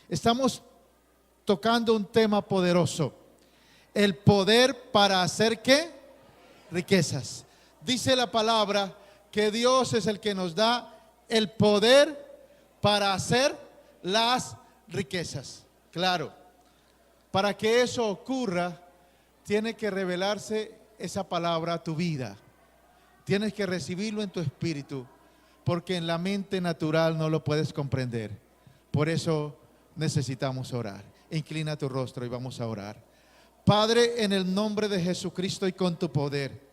Estamos tocando un tema poderoso. El poder para hacer ¿qué? Riquezas. Dice la palabra que Dios es el que nos da el poder para hacer las riquezas. Claro, para que eso ocurra, tiene que revelarse esa palabra a tu vida. Tienes que recibirlo en tu espíritu, porque en la mente natural no lo puedes comprender. Por eso necesitamos orar. Inclina tu rostro y vamos a orar. Padre, en el nombre de Jesucristo y con tu poder,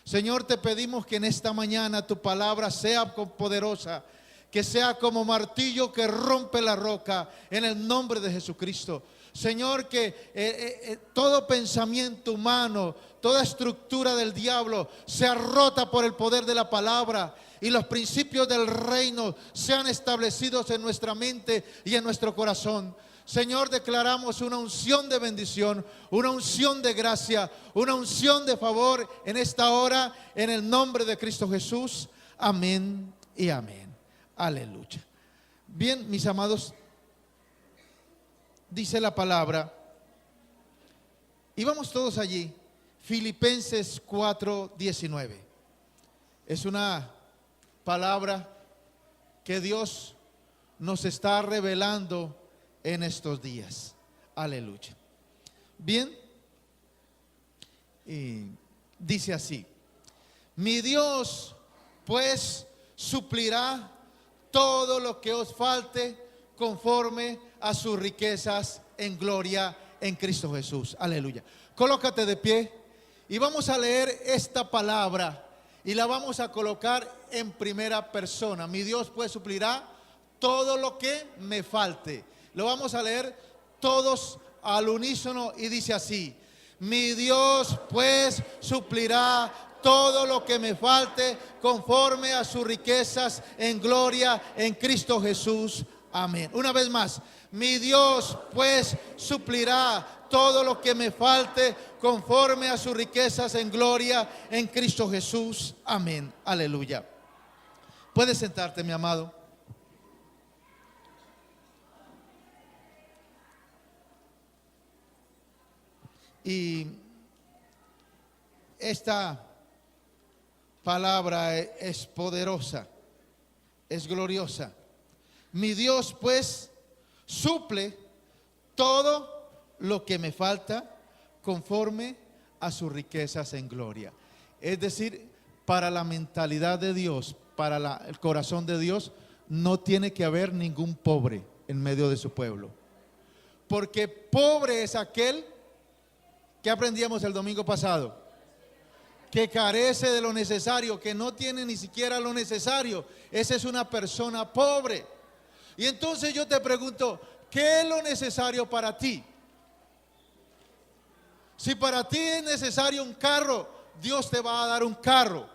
Señor, te pedimos que en esta mañana tu palabra sea poderosa, que sea como martillo que rompe la roca, en el nombre de Jesucristo. Señor, que todo pensamiento humano, toda estructura del diablo sea rota por el poder de la palabra, y los principios del reino sean establecidos en nuestra mente y en nuestro corazón. Señor, declaramos una unción de bendición, una unción de gracia, una unción de favor en esta hora, en el nombre de Cristo Jesús. Amén y amén. Aleluya. Bien, mis amados, dice la palabra, y vamos todos allí, Filipenses 4:19. Es una palabra que Dios nos está revelando en estos días. Aleluya. Bien, y dice así: mi Dios pues suplirá todo lo que os falte conforme a sus riquezas en gloria en Cristo Jesús. Aleluya. Colócate de pie y vamos a leer esta palabra y la vamos a colocar en primera persona. Mi Dios pues suplirá todo lo que me falte. Lo vamos a leer todos al unísono y dice así: mi Dios pues suplirá todo lo que me falte conforme a sus riquezas en gloria en Cristo Jesús. Amén. Una vez más: mi Dios pues suplirá todo lo que me falte conforme a sus riquezas en gloria en Cristo Jesús. Amén. Aleluya. Puedes sentarte, mi amado. Y esta palabra es poderosa, es gloriosa. Mi Dios pues suple todo lo que me falta conforme a sus riquezas en gloria. Es decir, para la mentalidad de Dios, para el corazón de Dios, no tiene que haber ningún pobre en medio de su pueblo. Porque pobre es aquel que aprendíamos el domingo pasado, que carece de lo necesario, que no tiene ni siquiera lo necesario. Esa es una persona pobre. Y entonces yo te pregunto, ¿qué es lo necesario para ti? Si para ti es necesario un carro, Dios te va a dar un carro.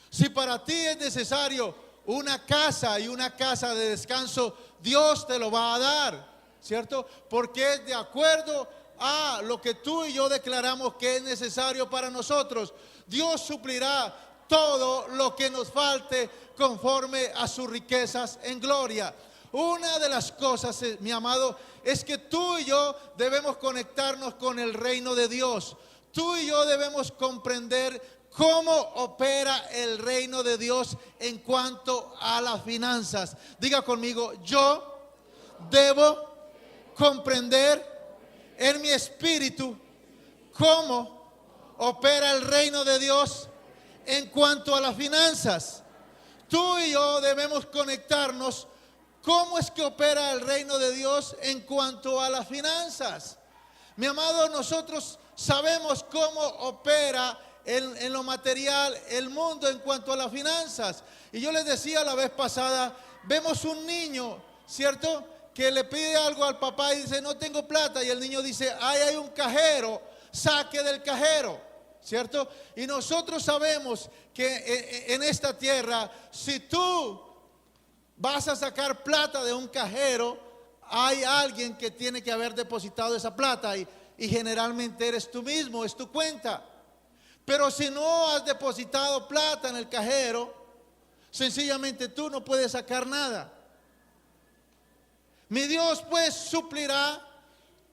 Si para ti es necesario una casa y una casa de descanso, Dios te lo va a dar, ¿cierto? Porque es de acuerdo a lo que tú y yo declaramos que es necesario para nosotros. Dios suplirá todo lo que nos falte conforme a sus riquezas en gloria. Una de las cosas, mi amado, es que tú y yo debemos conectarnos con el reino de Dios. Tú y yo debemos comprender cómo opera el reino de Dios en cuanto a las finanzas. Diga conmigo: yo debo comprender en mi espíritu cómo opera el reino de Dios en cuanto a las finanzas. Tú y yo debemos conectarnos cómo es que opera el reino de Dios en cuanto a las finanzas. Mi amado, nosotros sabemos cómo opera en lo material el mundo en cuanto a las finanzas. Y yo les decía la vez pasada, vemos un niño, ¿cierto?, que le pide algo al papá y dice: no tengo plata, y el niño dice: ahí hay un cajero, saque del cajero, ¿cierto? Y nosotros sabemos que en esta tierra, si tú vas a sacar plata de un cajero, hay alguien que tiene que haber depositado esa plata, y generalmente eres tú mismo, es tu cuenta. Pero si no has depositado plata en el cajero, sencillamente tú no puedes sacar nada. Mi Dios pues suplirá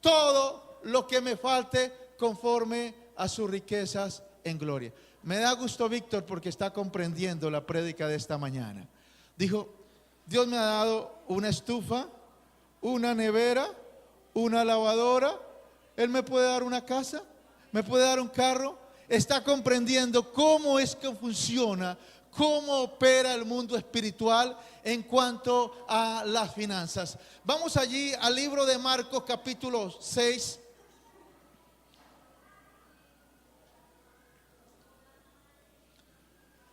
todo lo que me falte conforme a sus riquezas en gloria. Me da gusto, Víctor, porque está comprendiendo la prédica de esta mañana. Dijo, Dios me ha dado una estufa, una nevera, una lavadora. Él me puede dar una casa, me puede dar un carro. Está comprendiendo cómo es que funciona, cómo opera el mundo espiritual en cuanto a las finanzas. Vamos allí al libro de Marcos capítulo 6.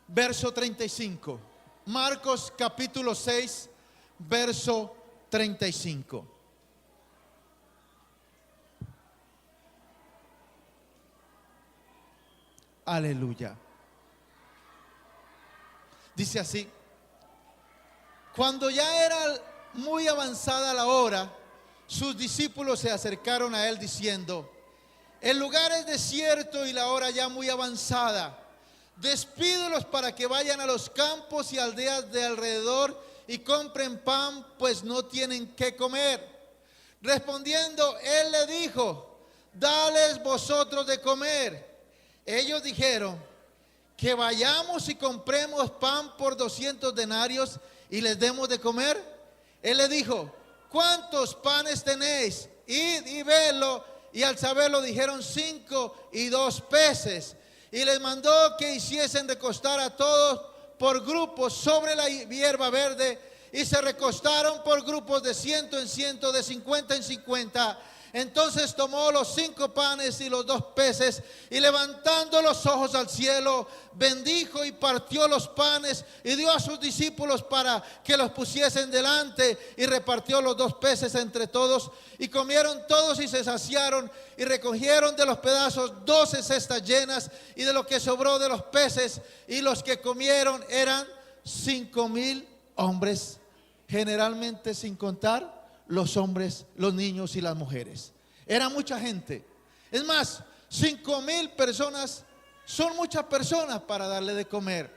Verso 35. Marcos capítulo 6, verso 35. Aleluya. Dice así: cuando ya era muy avanzada la hora, sus discípulos se acercaron a él diciendo: el lugar es desierto y la hora ya muy avanzada. Despídelos para que vayan a los campos y aldeas de alrededor y compren pan, pues no tienen qué comer. Respondiendo, él le dijo: dales vosotros de comer. Ellos dijeron: que vayamos y compremos pan por 200 denarios y les demos de comer. Él le dijo: ¿cuántos panes tenéis? Id y vedlo. Y al saberlo dijeron: 5 y 2 peces. Y les mandó que hiciesen recostar a todos por grupos sobre la hierba verde. Y se recostaron por grupos de 100 en 100, de 50 en 50. Entonces tomó los 5 panes y los 2 peces, y levantando los ojos al cielo, bendijo y partió los panes y dio a sus discípulos para que los pusiesen delante, y repartió los 2 peces entre todos, y comieron todos y se saciaron, y recogieron de los pedazos 12 cestas llenas, y de lo que sobró de los peces, y los que comieron eran 5,000 hombres, generalmente sin contar los hombres, los niños y las mujeres. Era mucha gente. Es más, 5,000 personas son muchas personas para darle de comer.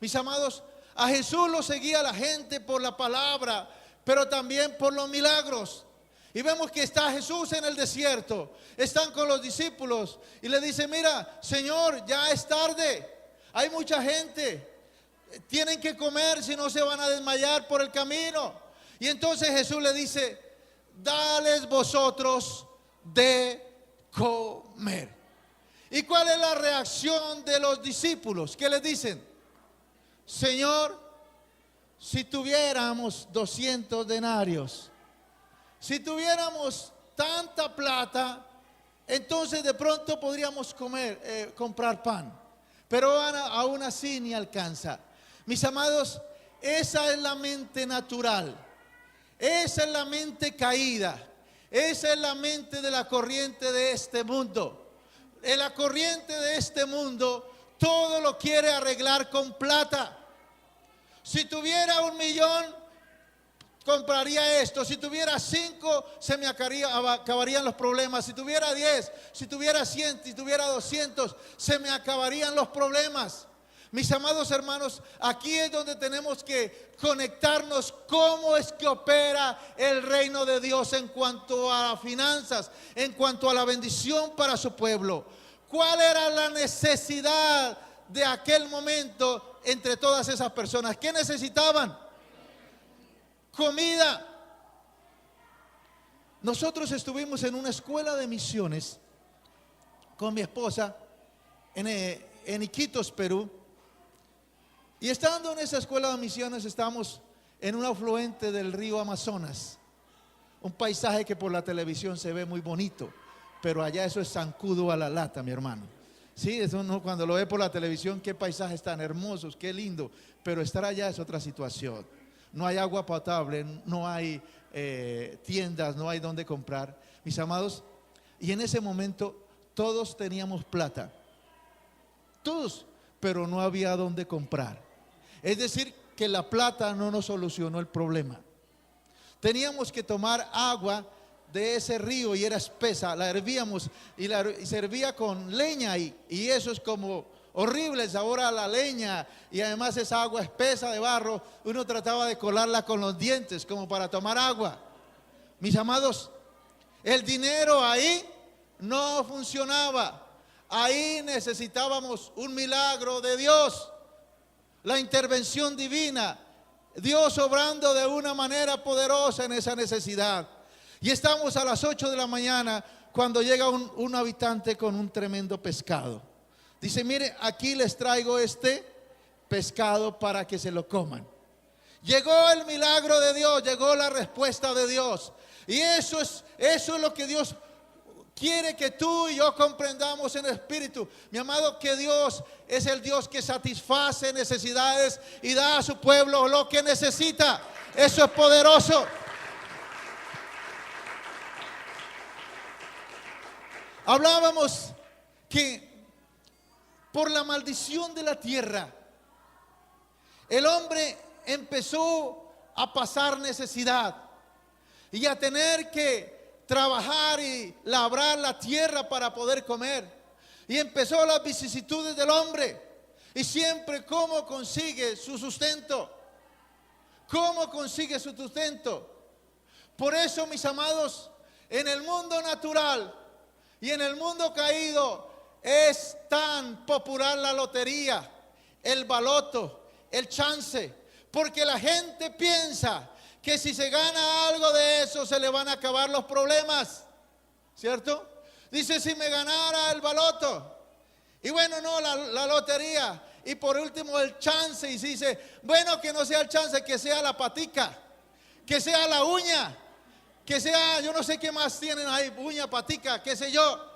Mis amados, a Jesús lo seguía la gente por la palabra, pero también por los milagros. Y vemos que está Jesús en el desierto, están con los discípulos y le dice: mira, Señor, ya es tarde, hay mucha gente, tienen que comer, si no se van a desmayar por el camino. Y entonces Jesús le dice: dales vosotros de comer. ¿Y cuál es la reacción de los discípulos? ¿Qué les dicen? Señor, si tuviéramos 200 denarios, si tuviéramos tanta plata, entonces de pronto podríamos comprar pan. Pero aún así ni alcanza. Mis amados, esa es la mente natural. Esa es la mente caída. Esa es la mente de la corriente de este mundo. En la corriente de este mundo, todo lo quiere arreglar con plata. Si tuviera 1,000,000, compraría esto. Si tuviera 5, se me acabarían los problemas. Si tuviera 10, si tuviera 100, si tuviera 200, se me acabarían los problemas. Mis amados hermanos, aquí es donde tenemos que conectarnos cómo es que opera el reino de Dios en cuanto a finanzas, en cuanto a la bendición para su pueblo. ¿Cuál era la necesidad de aquel momento entre todas esas personas? ¿Qué necesitaban? Comida. Nosotros estuvimos en una escuela de misiones con mi esposa en Iquitos, Perú. Y estando en esa escuela de misiones, estamos en un afluente del río Amazonas. Un paisaje que por la televisión se ve muy bonito, pero allá eso es zancudo a la lata, mi hermano. Sí, eso no, cuando lo ve por la televisión, qué paisajes tan hermosos, qué lindo. Pero estar allá es otra situación. No hay agua potable, no hay tiendas, no hay donde comprar. Mis amados, y en ese momento todos teníamos plata. Todos, pero no había donde comprar. Es decir, que la plata no nos solucionó el problema. Teníamos que tomar agua de ese río y era espesa, la hervíamos y se hervía con leña y eso es como horrible el sabor a la leña, y además esa agua espesa de barro, uno trataba de colarla con los dientes como para tomar agua. Mis amados, el dinero ahí no funcionaba. Ahí necesitábamos un milagro de Dios, la intervención divina, Dios obrando de una manera poderosa en esa necesidad. Y estamos a las 8 de la mañana cuando llega un habitante con un tremendo pescado. Dice, mire, aquí les traigo este pescado para que se lo coman. Llegó el milagro de Dios, llegó la respuesta de Dios. Y eso es lo que Dios quiere que tú y yo comprendamos en el espíritu. Mi amado, que Dios es el Dios que satisface necesidades y da a su pueblo lo que necesita. Eso es poderoso. Hablábamos que por la maldición de la tierra, el hombre empezó a pasar necesidad y a tener que trabajar y labrar la tierra para poder comer. Y empezó las vicisitudes del hombre. Y siempre cómo consigue su sustento. ¿Cómo consigue su sustento? Por eso, mis amados, en el mundo natural y en el mundo caído es tan popular la lotería, el baloto, el chance, porque la gente piensa que si se gana algo de eso se le van a acabar los problemas, ¿cierto? Dice, si me ganara el baloto, y bueno, no, la lotería, y por último el chance, y dice, bueno, que no sea el chance, que sea la patica, que sea la uña, que sea, yo no sé qué más tienen ahí, uña, patica, qué sé yo.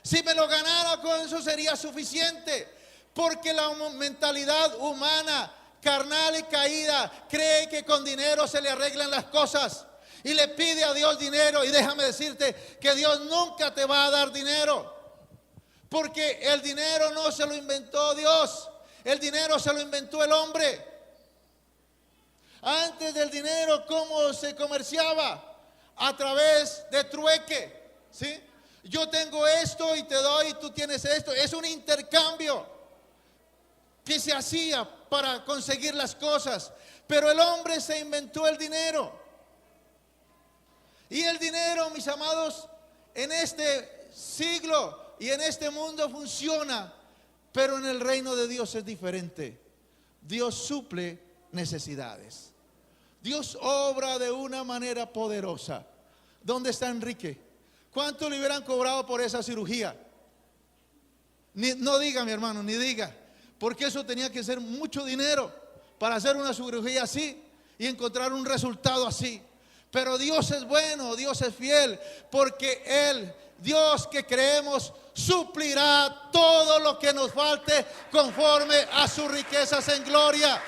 Si me lo ganara con eso sería suficiente, porque la mentalidad humana, carnal y caída, cree que con dinero se le arreglan las cosas y le pide a Dios dinero. Y déjame decirte que Dios nunca te va a dar dinero, porque el dinero no se lo inventó Dios, el dinero se lo inventó el hombre. Antes del dinero, ¿cómo se comerciaba? A través de trueque, ¿sí? Yo tengo esto y te doy, y tú tienes esto. Es un intercambio que se hacía para conseguir las cosas. Pero el hombre se inventó el dinero. Y el dinero, mis amados, en este siglo y en este mundo funciona, pero en el reino de Dios es diferente. Dios suple necesidades. Dios obra de una manera poderosa. ¿Dónde está Enrique? ¿Cuánto le hubieran cobrado por esa cirugía? No diga, mi hermano, ni diga. Porque eso tenía que ser mucho dinero para hacer una cirugía así y encontrar un resultado así. Pero Dios es bueno, Dios es fiel, porque Él, Dios que creemos, suplirá todo lo que nos falte conforme a sus riquezas en gloria.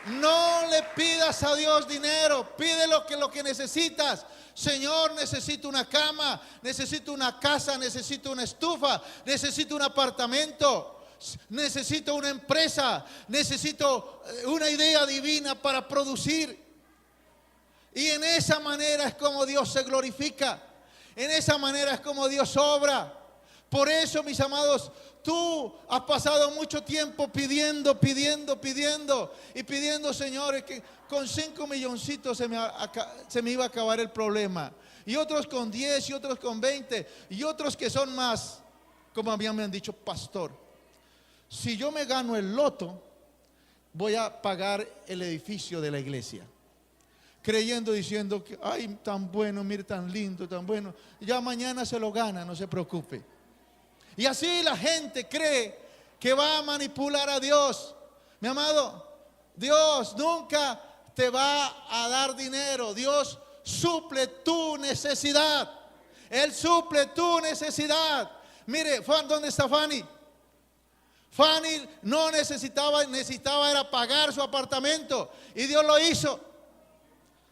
No le pidas a Dios dinero, pide lo que necesitas. Señor, necesito una cama, necesito una casa, necesito una estufa, necesito un apartamento, necesito una empresa, necesito una idea divina para producir. Y en esa manera es como Dios se glorifica, en esa manera es como Dios obra. Por eso, mis amados, tú has pasado mucho tiempo pidiendo, Señor, que con 5 milloncitos se me iba a acabar el problema. Y otros con 10, y otros con 20, y otros que son más, como a mí me han dicho, pastor, si yo me gano el loto, voy a pagar el edificio de la iglesia. Creyendo, diciendo que, ay, tan bueno, mire, tan lindo, tan bueno. Ya mañana se lo gana, no se preocupe. Y así la gente cree que va a manipular a Dios. Mi amado, Dios nunca te va a dar dinero. Dios suple tu necesidad. Él suple tu necesidad. Mire, ¿dónde está Fanny? Fanny no necesitaba era pagar su apartamento. Y Dios lo hizo.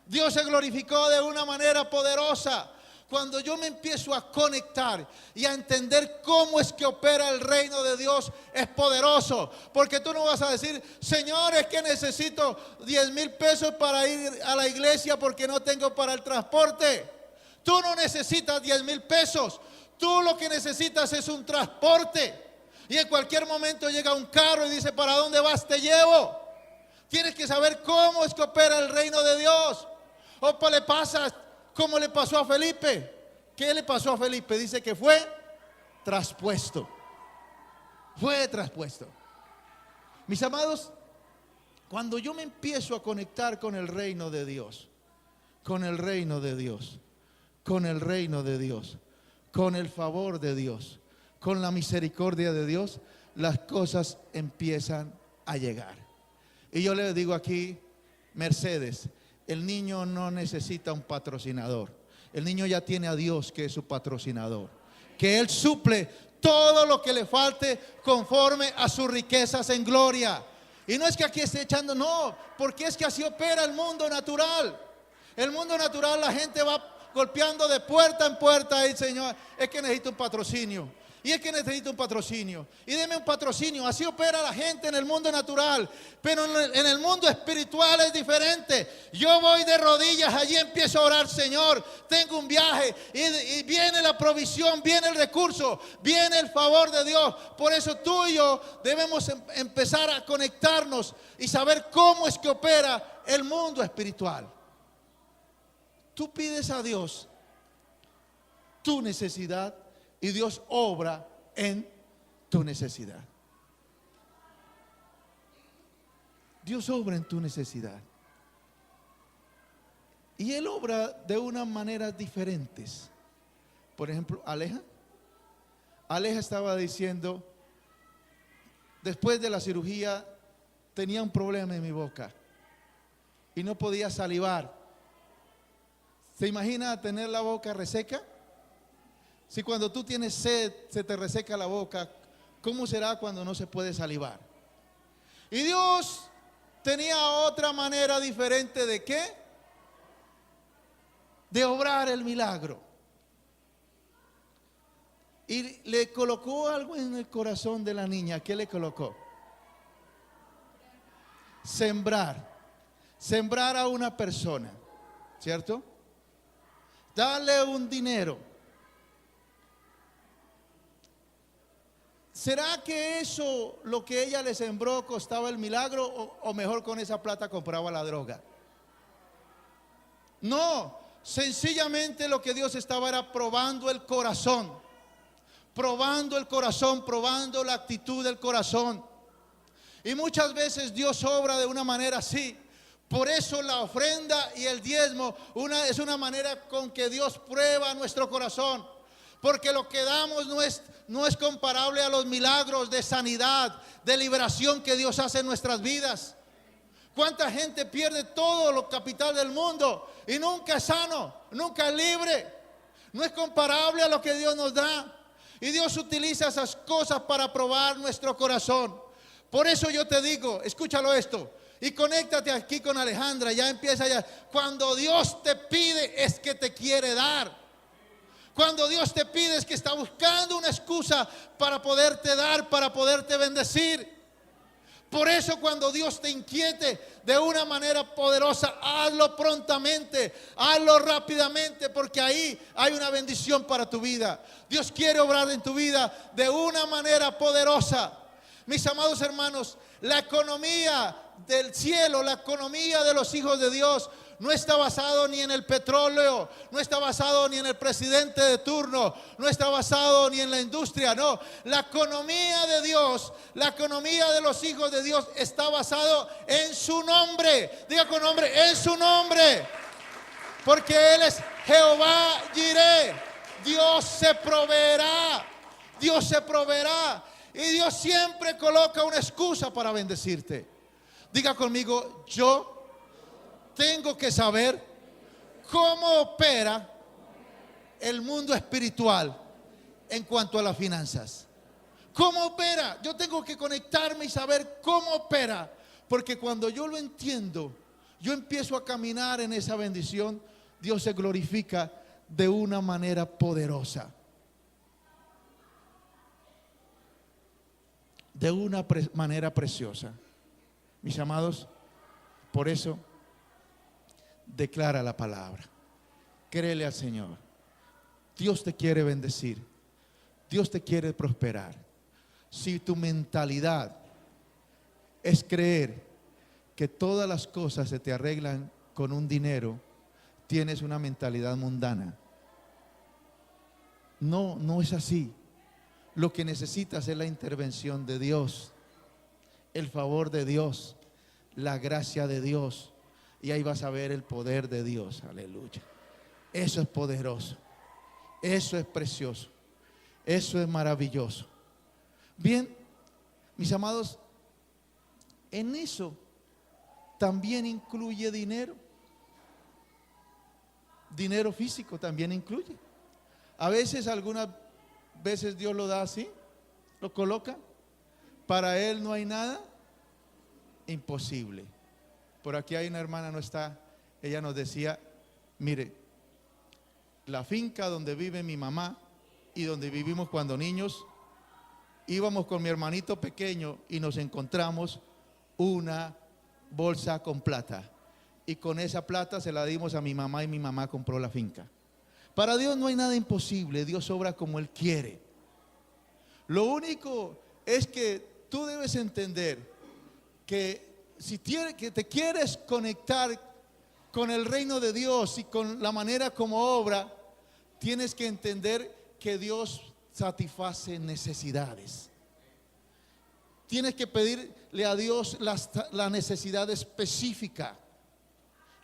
Dios se glorificó de una manera poderosa. Cuando yo me empiezo a conectar y a entender cómo es que opera el reino de Dios, es poderoso. Porque tú no vas a decir, Señor, es que necesito 10,000 pesos para ir a la iglesia porque no tengo para el transporte. Tú no necesitas 10,000 pesos. Tú lo que necesitas es un transporte. Y en cualquier momento llega un carro y dice, ¿para dónde vas? Te llevo. Tienes que saber cómo es que opera el reino de Dios. O le pasa como le pasó a Felipe. ¿Qué le pasó a Felipe? Dice que fue traspuesto. Fue traspuesto. Mis amados, cuando yo me empiezo a conectar con el reino de Dios, con el reino de Dios, con el reino de Dios, con el favor de Dios, con la misericordia de Dios, las cosas empiezan a llegar. Y yo le digo aquí, Mercedes, el niño no necesita un patrocinador. El niño ya tiene a Dios, que es su patrocinador, que Él suple todo lo que le falte conforme a sus riquezas en gloria. Y no es que aquí esté echando, no, porque es que así opera el mundo natural. El mundo natural, la gente va golpeando de puerta en puerta y Señor, es que necesito un patrocinio. Y es que necesito un patrocinio. Y deme un patrocinio. Así opera la gente en el mundo natural. Pero en el mundo espiritual es diferente. Yo voy de rodillas, allí empiezo a orar, Señor, tengo un viaje. Y viene la provisión, viene el recurso, viene el favor de Dios. Por eso tú y yo debemos empezar a conectarnos y saber cómo es que opera el mundo espiritual. Tú pides a Dios tu necesidad y Dios obra en tu necesidad. Dios obra en tu necesidad. Y Él obra de unas maneras diferentes. Por ejemplo, Aleja estaba diciendo, después de la cirugía tenía un problema en mi boca y no podía salivar. ¿Se imagina tener la boca reseca? Si cuando tú tienes sed se te reseca la boca, ¿cómo será cuando no se puede salivar? Y Dios tenía otra manera diferente de ¿qué? De obrar el milagro. Y le colocó algo en el corazón de la niña. ¿Qué le colocó? Sembrar. Sembrar a una persona, ¿cierto? Darle un dinero. ¿Será que eso, lo que ella le sembró, costaba el milagro o mejor con esa plata compraba la droga? No, sencillamente lo que Dios estaba era probando el corazón, probando la actitud del corazón. Y muchas veces Dios obra de una manera así. Por eso la ofrenda y el diezmo es una manera con que Dios prueba nuestro corazón. Porque lo que damos no es comparable a los milagros de sanidad, de liberación que Dios hace en nuestras vidas. ¿Cuánta gente pierde todo lo capital del mundo y nunca es sano, nunca es libre? No es comparable a lo que Dios nos da. Y Dios utiliza esas cosas para probar nuestro corazón. Por eso yo te digo, escúchalo esto, y conéctate aquí con Alejandra, ya empieza ya. Cuando Dios te pide es que te quiere dar. Cuando Dios te pide es que está buscando una excusa para poderte dar, para poderte bendecir. Por eso cuando Dios te inquiete de una manera poderosa, hazlo prontamente, hazlo rápidamente, porque ahí hay una bendición para tu vida. Dios quiere obrar en tu vida de una manera poderosa. Mis amados hermanos, la economía del cielo, la economía de los hijos de Dios no está basado ni en el petróleo, no está basado ni en el presidente de turno, no está basado ni en la industria, no. La economía de Dios, la economía de los hijos de Dios está basado en su nombre. Diga con nombre, en su nombre. Porque Él es Jehová Jireh. Dios se proveerá. Dios se proveerá. Y Dios siempre coloca una excusa para bendecirte. Diga conmigo, yo tengo que saber cómo opera el mundo espiritual en cuanto a las finanzas. ¿Cómo opera? Yo tengo que conectarme y saber cómo opera. Porque cuando yo lo entiendo, yo empiezo a caminar en esa bendición. Dios se glorifica de una manera poderosa. De una manera preciosa. Mis amados, por eso declara la palabra. Créele al Señor. Dios te quiere bendecir. Dios te quiere prosperar. Si tu mentalidad es creer que todas las cosas se te arreglan con un dinero, tienes una mentalidad mundana. No, no es así. Lo que necesitas es la intervención de Dios, el favor de Dios, la gracia de Dios. Y ahí vas a ver el poder de Dios. Aleluya. Eso es poderoso. Eso es precioso. Eso es maravilloso. Bien, mis amados, en eso también incluye dinero. Dinero físico también incluye. A veces, algunas veces Dios lo da así, lo coloca. Para Él no hay nada imposible. Por aquí hay una hermana, no está, ella nos decía, mire, la finca donde vive mi mamá y donde vivimos cuando niños, íbamos con mi hermanito pequeño y nos encontramos una bolsa con plata. Y con esa plata se la dimos a mi mamá y mi mamá compró la finca. Para Dios no hay nada imposible, Dios obra como Él quiere. Lo único es que tú debes entender que si que te quieres conectar con el reino de Dios y con la manera como obra, tienes que entender que Dios satisface necesidades. Tienes que pedirle a Dios la necesidad específica.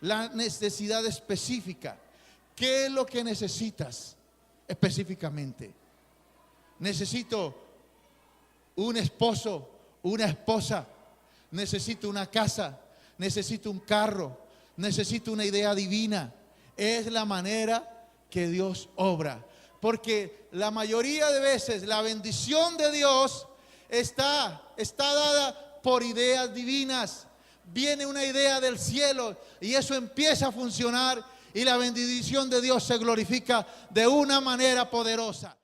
La necesidad específica. ¿Qué es lo que necesitas específicamente? Necesito un esposo, una esposa. Necesito una casa, necesito un carro, necesito una idea divina. Es la manera que Dios obra. Porque la mayoría de veces la bendición de Dios está dada por ideas divinas. Viene una idea del cielo y eso empieza a funcionar y la bendición de Dios se glorifica de una manera poderosa.